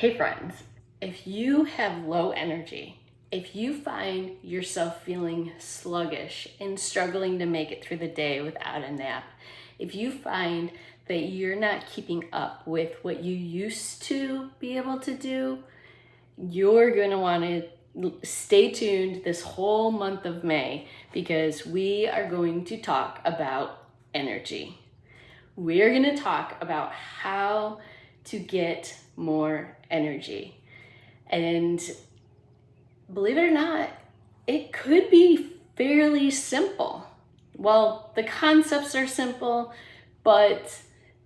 Hey friends, if you have low energy, if you find yourself feeling sluggish and struggling to make it through the day without a nap, if you find that you're not keeping up with what you used to be able to do, you're going to want to stay tuned this whole month of May because we are going to talk about energy. We're going to talk about how to get more energy. And believe it or not, it could be fairly simple. Well, the concepts are simple, but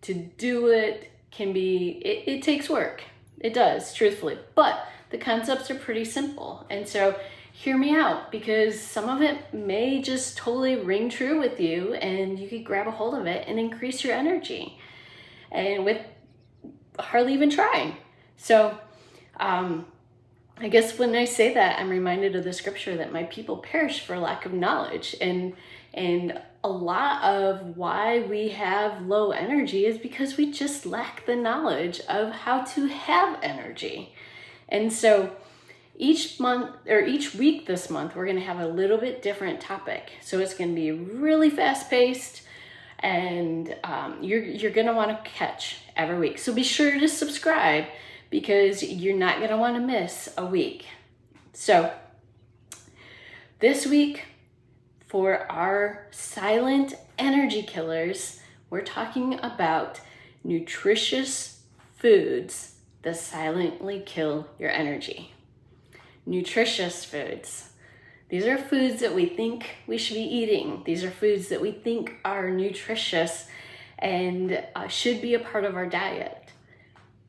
to do it can be, it takes work. It does, truthfully. But the concepts are pretty simple. And so hear me out, because some of it may just totally ring true with you and you could grab a hold of it and increase your energy. And with hardly even trying. So I guess when I say that, I'm reminded of the scripture that my people perish for lack of knowledge. And a lot of why we have low energy is because we just lack the knowledge of how to have energy. And so each month or each week this month, we're going to have a little bit different topic. So it's going to be really fast paced, and you're going to want to catch every week. So be sure to subscribe because you're not going to want to miss a week. So this week for our silent energy killers, we're talking about nutritious foods that silently kill your energy. Nutritious foods. These are foods that we think we should be eating. These are foods that we think are nutritious and should be a part of our diet.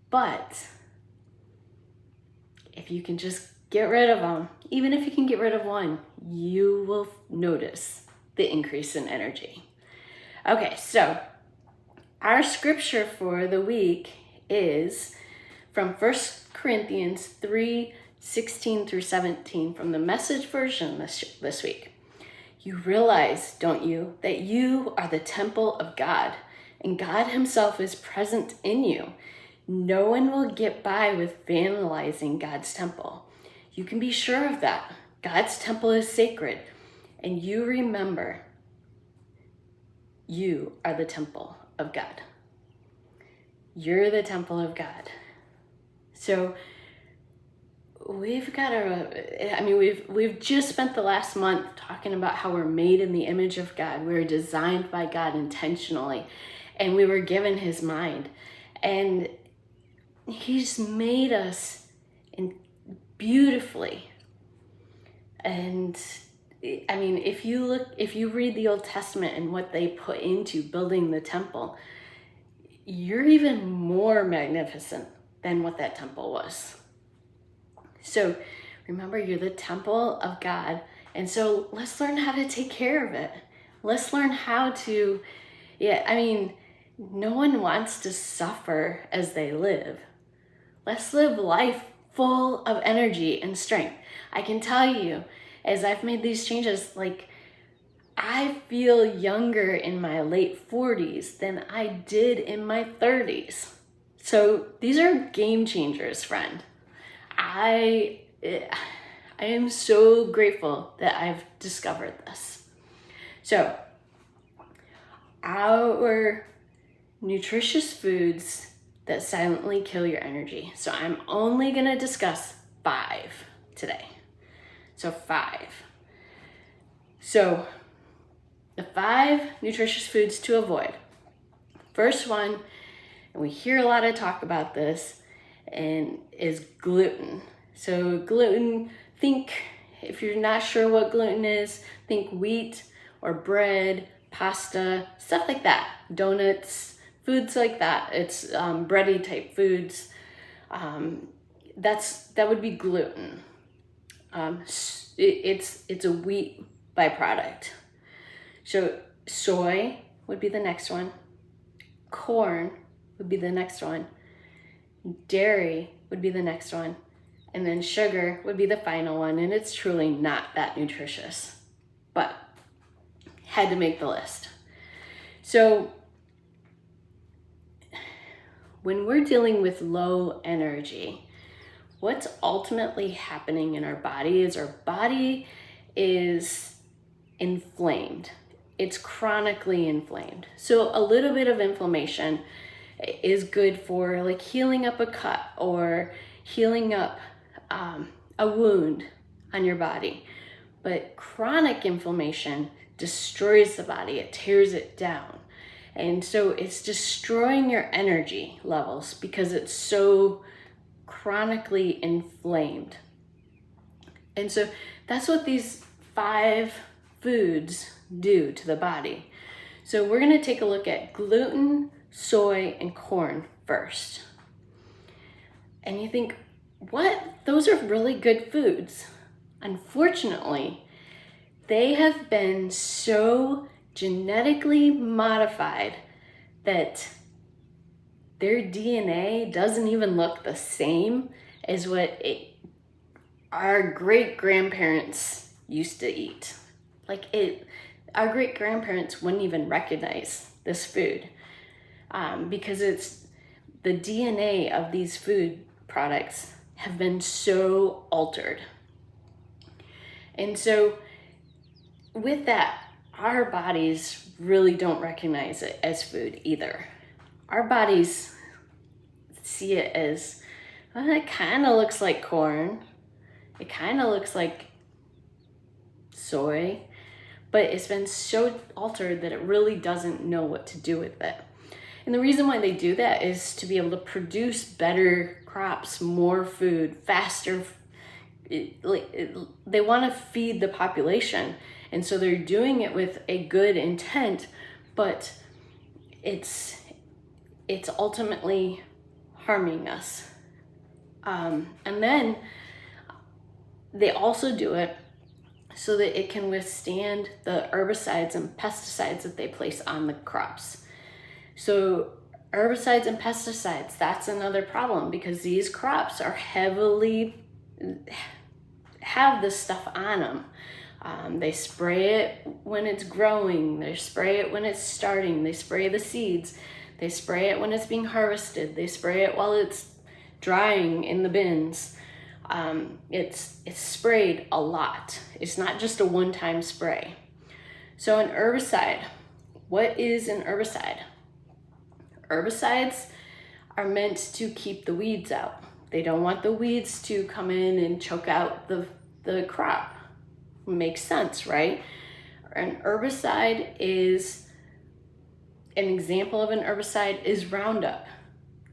But if you can just get rid of them, even if you can get rid of one, you will notice the increase in energy. Okay, so our scripture for the week is from 1 Corinthians 3:16 through 17 from the Message version this week. You realize, don't you, that you are the temple of God, and God himself is present in you. No one will get by with vandalizing God's temple. You can be sure of that. God's temple is sacred, and you remember you are the temple of God. You're the temple of God. So we've just spent the last month talking about how we're made in the image of God. We're designed by God intentionally, and we were given his mind. And he's made us beautifully. And I mean, if you read the Old Testament and what they put into building the temple, you're even more magnificent than what that temple was. So remember, you're the temple of God. And so let's learn how to take care of it. Let's learn how to, no one wants to suffer as they live. Let's live life full of energy and strength. I can tell you, as I've made these changes, I feel younger in my late 40s than I did in my 30s. So these are game changers, friend. I am so grateful that I've discovered this. So our nutritious foods that silently kill your energy. So I'm only going to discuss 5 today. So 5. So the 5 nutritious foods to avoid. First one, and we hear a lot of talk about this, and is gluten. So gluten, if you're not sure what gluten is, think wheat or bread, pasta, stuff like that, donuts, foods like that. It's bready type foods. That would be gluten. It's a wheat byproduct. So soy would be the next one. Corn would be the next one. Dairy would be the next one. And then sugar would be the final one. And it's truly not that nutritious, but had to make the list. So when we're dealing with low energy, what's ultimately happening in our body is our body is inflamed. It's chronically inflamed. So a little bit of inflammation is good for like healing up a cut or healing up a wound on your body. But chronic inflammation destroys the body. It tears it down. And so it's destroying your energy levels because it's so chronically inflamed. And so that's what these 5 foods do to the body. So we're going to take a look at gluten, soy, and corn first. And you think, what? Those are really good foods. Unfortunately, they have been so genetically modified that their DNA doesn't even look the same as what our great-grandparents used to eat. Our great-grandparents wouldn't even recognize this food because it's the DNA of these food products have been so altered. And so with that, our bodies really don't recognize it as food either. Our bodies see it as, well, it kind of looks like corn. It kind of looks like soy, but it's been so altered that it really doesn't know what to do with it. And the reason why they do that is to be able to produce better crops, more food, faster. They want to feed the population. And so they're doing it with a good intent, but it's ultimately harming us. And then they also do it so that it can withstand the herbicides and pesticides that they place on the crops. So herbicides and pesticides, that's another problem because these crops are have this stuff on them. They spray it when it's growing, they spray it when it's starting, they spray the seeds, they spray it when it's being harvested, they spray it while it's drying in the bins. It's sprayed a lot. It's not just a one-time spray. So an herbicide, what is an herbicide? Herbicides are meant to keep the weeds out. They don't want the weeds to come in and choke out the crop. Makes sense, right? An herbicide is, an example of an herbicide is Roundup.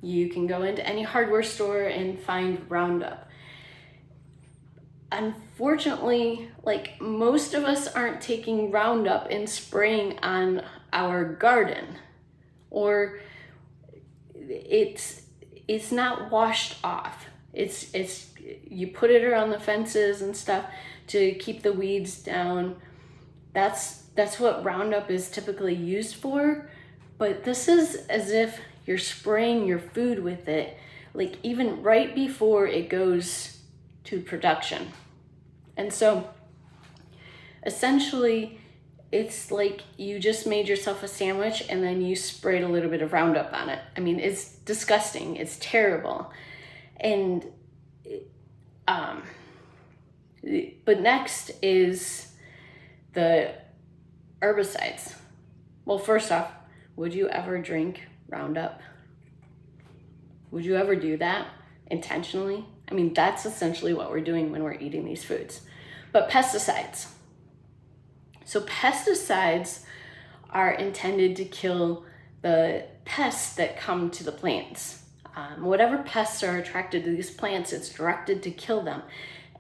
You can go into any hardware store and find Roundup. Unfortunately, like most of us aren't taking Roundup and spraying on our garden, or it's not washed off. It's you put it around the fences and stuff to keep the weeds down. That's what Roundup is typically used for, but this is as if you're spraying your food with it, like even right before it goes to production. And so essentially it's like you just made yourself a sandwich and then you sprayed a little bit of Roundup on it. I mean, it's disgusting, it's terrible. And but next is the herbicides. Well, first off, would you ever drink Roundup? Would you ever do that intentionally? I mean, that's essentially what we're doing when we're eating these foods. But pesticides. So pesticides are intended to kill the pests that come to the plants. Whatever pests are attracted to these plants, it's directed to kill them.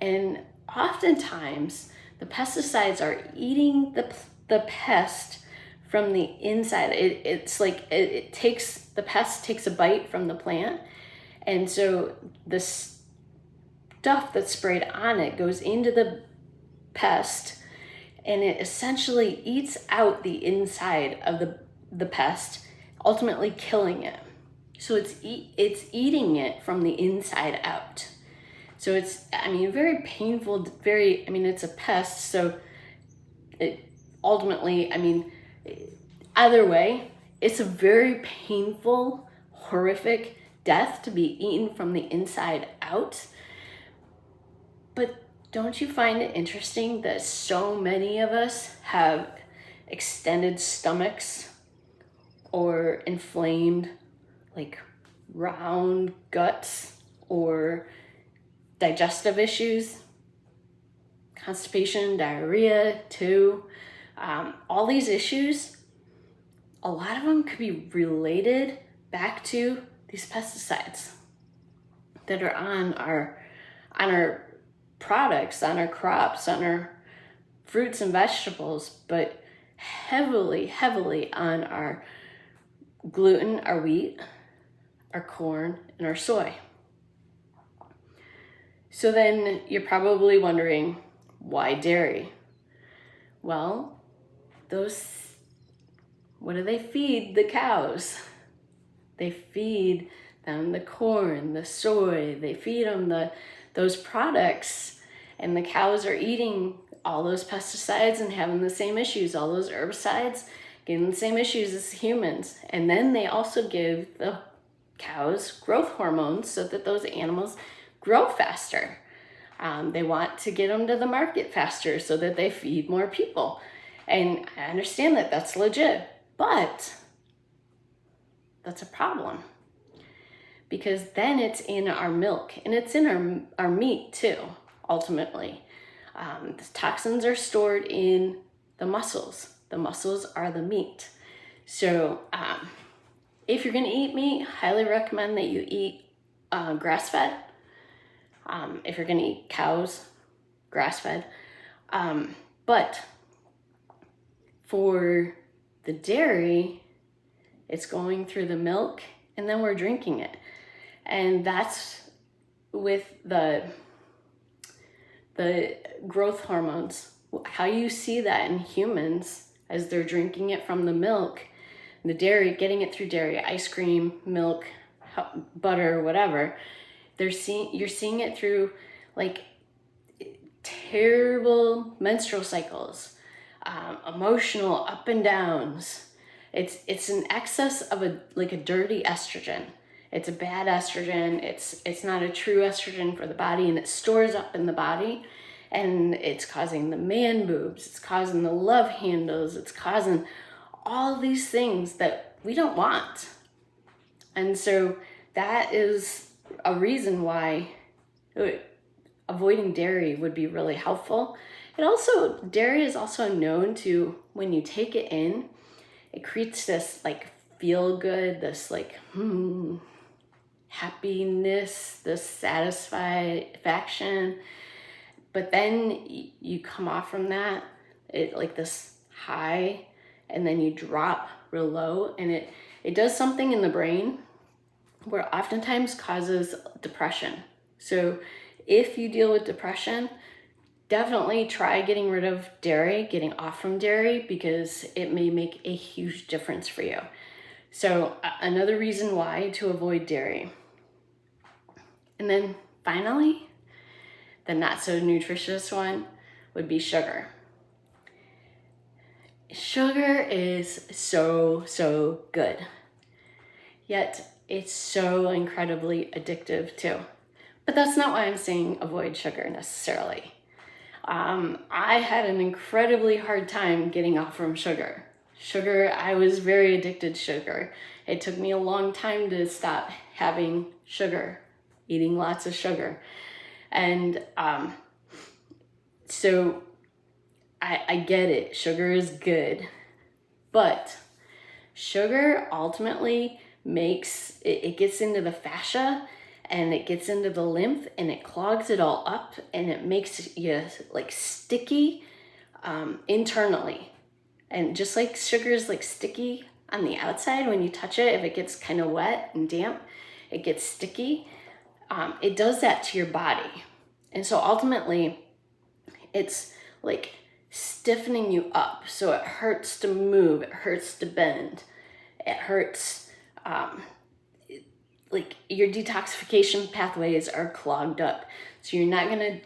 And oftentimes, the pesticides are eating the pest from the inside. It's like the pest takes a bite from the plant, and so the stuff that's sprayed on it goes into the pest, and it essentially eats out the inside of the pest, ultimately killing it. So it's eating it from the inside out. So it's, I mean, very painful, it's a pest, so it ultimately, I mean, either way, it's a very painful, horrific death to be eaten from the inside out. But don't you find it interesting that so many of us have extended stomachs or inflamed, like round guts, or digestive issues, constipation, diarrhea too. All these issues, a lot of them could be related back to these pesticides that are on our products, on our crops, on our fruits and vegetables, but heavily on our gluten, our wheat, our corn, and our soy. So then you're probably wondering, why dairy? Well, what do they feed the cows? They feed them the corn, the soy, they feed them those products, and the cows are eating all those pesticides and having the same issues, all those herbicides, getting the same issues as humans. And then they also give the cows growth hormones so that those animals grow faster. They want to get them to the market faster so that they feed more people. And I understand that that's legit, but that's a problem, because then it's in our milk and it's in our meat too, ultimately. The toxins are stored in the muscles. The muscles are the meat. So if you're gonna eat meat, highly recommend that you eat grass-fed. If you're gonna eat cows, grass-fed. But for the dairy, it's going through the milk and then we're drinking it. And that's with the growth hormones. How you see that in humans as they're drinking it from the milk, the dairy, getting it through dairy, ice cream, milk, butter, whatever. You're seeing it through like terrible menstrual cycles, emotional up and downs. It's an excess of a dirty estrogen. It's a bad estrogen. It's not a true estrogen for the body, and it stores up in the body, and it's causing the man boobs. It's causing the love handles. It's causing all these things that we don't want. And so that is a reason why avoiding dairy would be really helpful. Dairy is also known to, when you take it in, it creates this like feel good, this like happiness, this satisfaction. But then you come off from that, it like this high, and then you drop real low, and it does something in the brain where oftentimes causes depression. So if you deal with depression, definitely try getting rid of dairy, getting off from dairy, because it may make a huge difference for you. So another reason why to avoid dairy. And then finally, the not so nutritious one would be sugar. Sugar is so good, yet it's so incredibly addictive too. But that's not why I'm saying avoid sugar necessarily. I had an incredibly hard time getting off from sugar. I was very addicted to sugar. It took me a long time to stop having sugar, eating lots of sugar. And so I get it, sugar is good, but sugar ultimately makes, it gets into the fascia, and it gets into the lymph, and it clogs it all up, and it makes you like sticky internally. And just like sugar is like sticky on the outside, when you touch it, if it gets kind of wet and damp, it gets sticky. It does that to your body. And so ultimately, it's like stiffening you up. So it hurts to move, it hurts to bend, it hurts, like your detoxification pathways are clogged up. So you're not gonna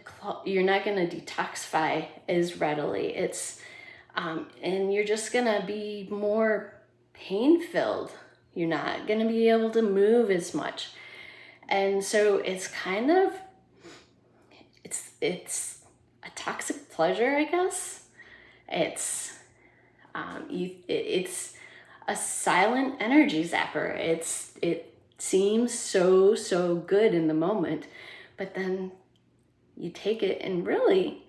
detoxify as readily. And you're just gonna be more pain-filled. You're not gonna be able to move as much. And so it's a toxic pleasure, I guess. It's it's a silent energy zapper. It seems so good in the moment, but then you take it and really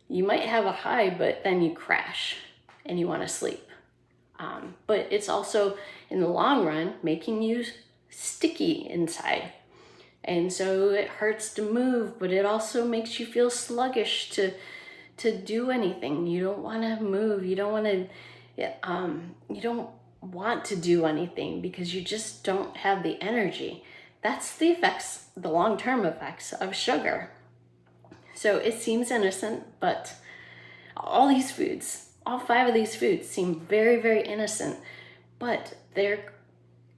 you might have a high, but then you crash and you want to sleep. But it's also in the long run making you sticky inside. And so it hurts to move, but it also makes you feel sluggish to do anything. You don't want to move. You don't want to. You don't want to do anything because you just don't have the energy. That's the effects, the long-term effects of sugar. So it seems innocent, but all these foods, all 5 of these foods seem very innocent, but they're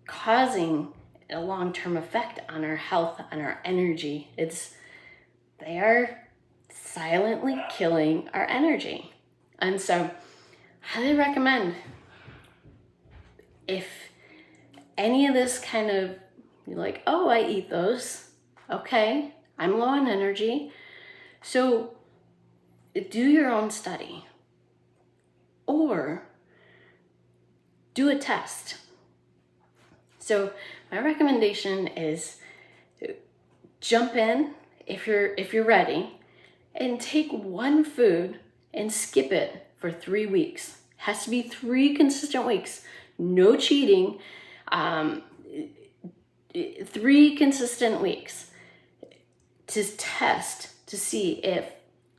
causing a long-term effect on our health, on our energy. They are silently killing our energy. And so highly recommend, if any of this kind of, you're like, oh, I eat those. Okay, I'm low on energy. So do your own study or do a test. So my recommendation is jump in if you're ready and take one food and skip it for 3 weeks. Has to be 3 consistent weeks. No cheating. 3 consistent weeks to test to see if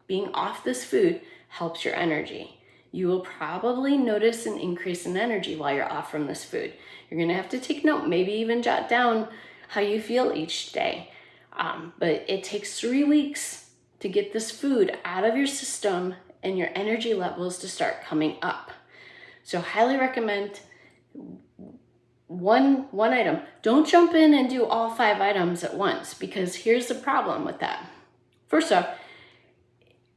being off this food helps your energy. You will probably notice an increase in energy while you're off from this food. You're gonna have to take note, maybe even jot down how you feel each day. But it takes 3 weeks to get this food out of your system and your energy levels to start coming up. So highly recommend one item. Don't jump in and do all 5 items at once, because here's the problem with that. First off,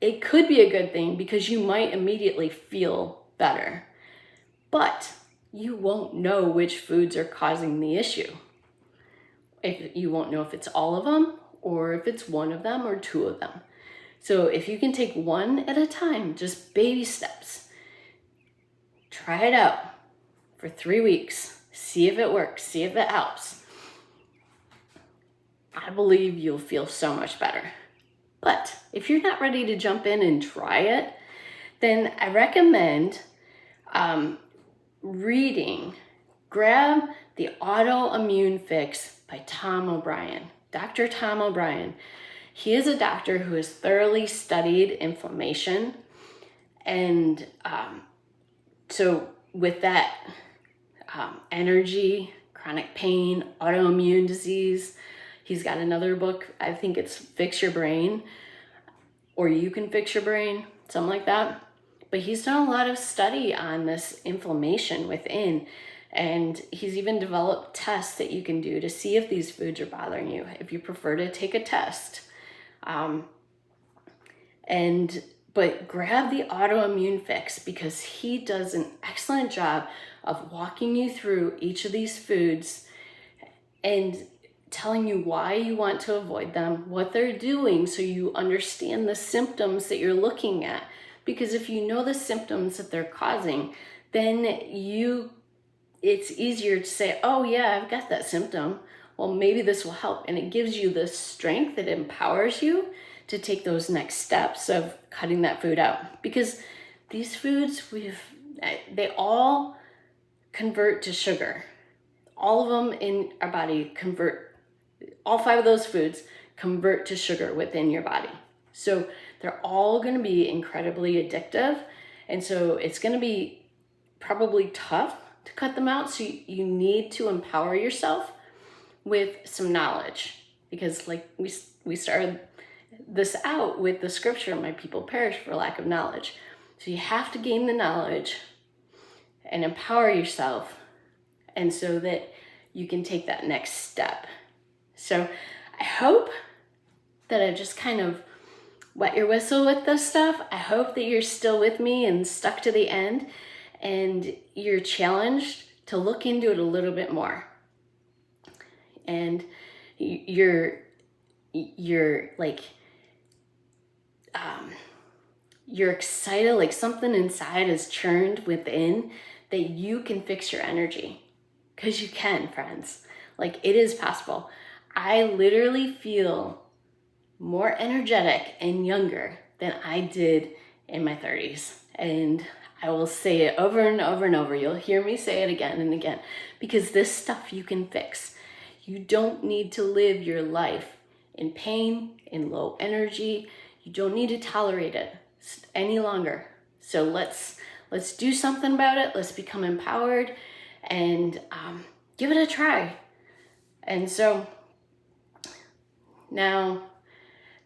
it could be a good thing because you might immediately feel better, but you won't know which foods are causing the issue. If you won't know if it's all of them or if it's one of them or 2 of them. So if you can take one at a time, just baby steps, try it out for 3 weeks, see if it works, see if it helps. I believe you'll feel so much better. But if you're not ready to jump in and try it, then I recommend reading. Grab The Autoimmune Fix by Tom O'Brien, Dr. Tom O'Brien. He is a doctor who has thoroughly studied inflammation. And so with that energy, chronic pain, autoimmune disease, he's got another book, I think it's Fix Your Brain, or You Can Fix Your Brain, something like that. But he's done a lot of study on this inflammation within, and he's even developed tests that you can do to see if these foods are bothering you, if you prefer to take a test. But grab the Autoimmune Fix, because he does an excellent job of walking you through each of these foods and telling you why you want to avoid them, what they're doing, so you understand the symptoms that you're looking at. Because if you know the symptoms that they're causing, then it's easier to say, oh yeah, I've got that symptom. Well, maybe this will help. And it gives you the strength, it empowers you to take those next steps of cutting that food out. Because these foods, they all convert to sugar. All of them in our body convert, all 5 of those foods convert to sugar within your body. So they're all going to be incredibly addictive. And so it's going to be probably tough to cut them out. So you need to empower yourself with some knowledge, because like we started this out with the scripture, my people perish for lack of knowledge. So you have to gain the knowledge and empower yourself, and so that you can take that next step. So I hope that I just kind of wet your whistle with this stuff. I hope that you're still with me and stuck to the end, and you're challenged to look into it a little bit more. And you're like you're excited, like something inside is churned within, that you can fix your energy. Because you can, friends. Like, it is possible. I literally feel more energetic and younger than I did in my 30s. And I will say it over and over and over. You'll hear me say it again and again, because this stuff you can fix. You don't need to live your life in pain, in low energy. You don't need to tolerate it any longer. So let's do something about it. Let's become empowered and give it a try. And so now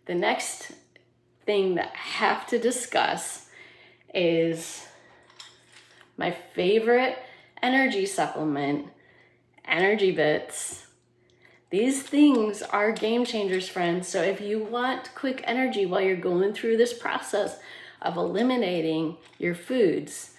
the next thing that I have to discuss is my favorite energy supplement, Energy Bits. These things are game changers, friends. So if you want quick energy while you're going through this process of eliminating your foods,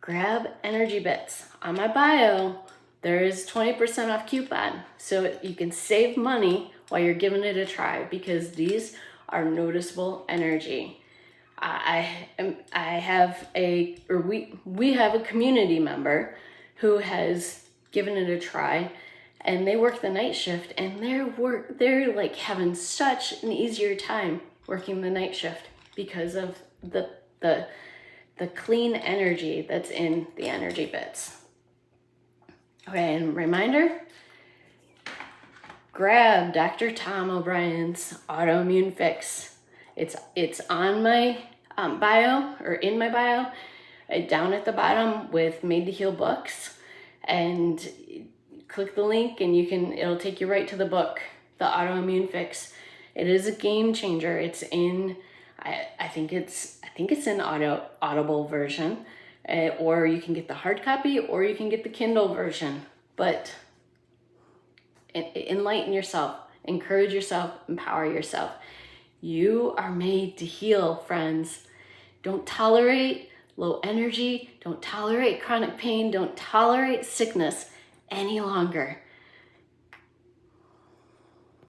grab Energy Bits. On my bio, there is 20% off coupon. So you can save money while you're giving it a try, because these are noticeable energy. We have a community member who has given it a try, and they work the night shift, and they're like having such an easier time working the night shift because of the clean energy that's in the Energy Bits. Okay, and reminder, grab Dr. Tom O'Brien's Autoimmune Fix. It's on my bio, or in my bio, down at the bottom with Made to Heal books, and click the link and it'll take you right to the book, The Autoimmune Fix. It is a game changer. It's in, I think it's an Audible version, or you can get the hard copy, or you can get the Kindle version. But enlighten yourself, encourage yourself, empower yourself. You are made to heal, friends. Don't tolerate low energy. Don't tolerate chronic pain. Don't tolerate sickness any longer.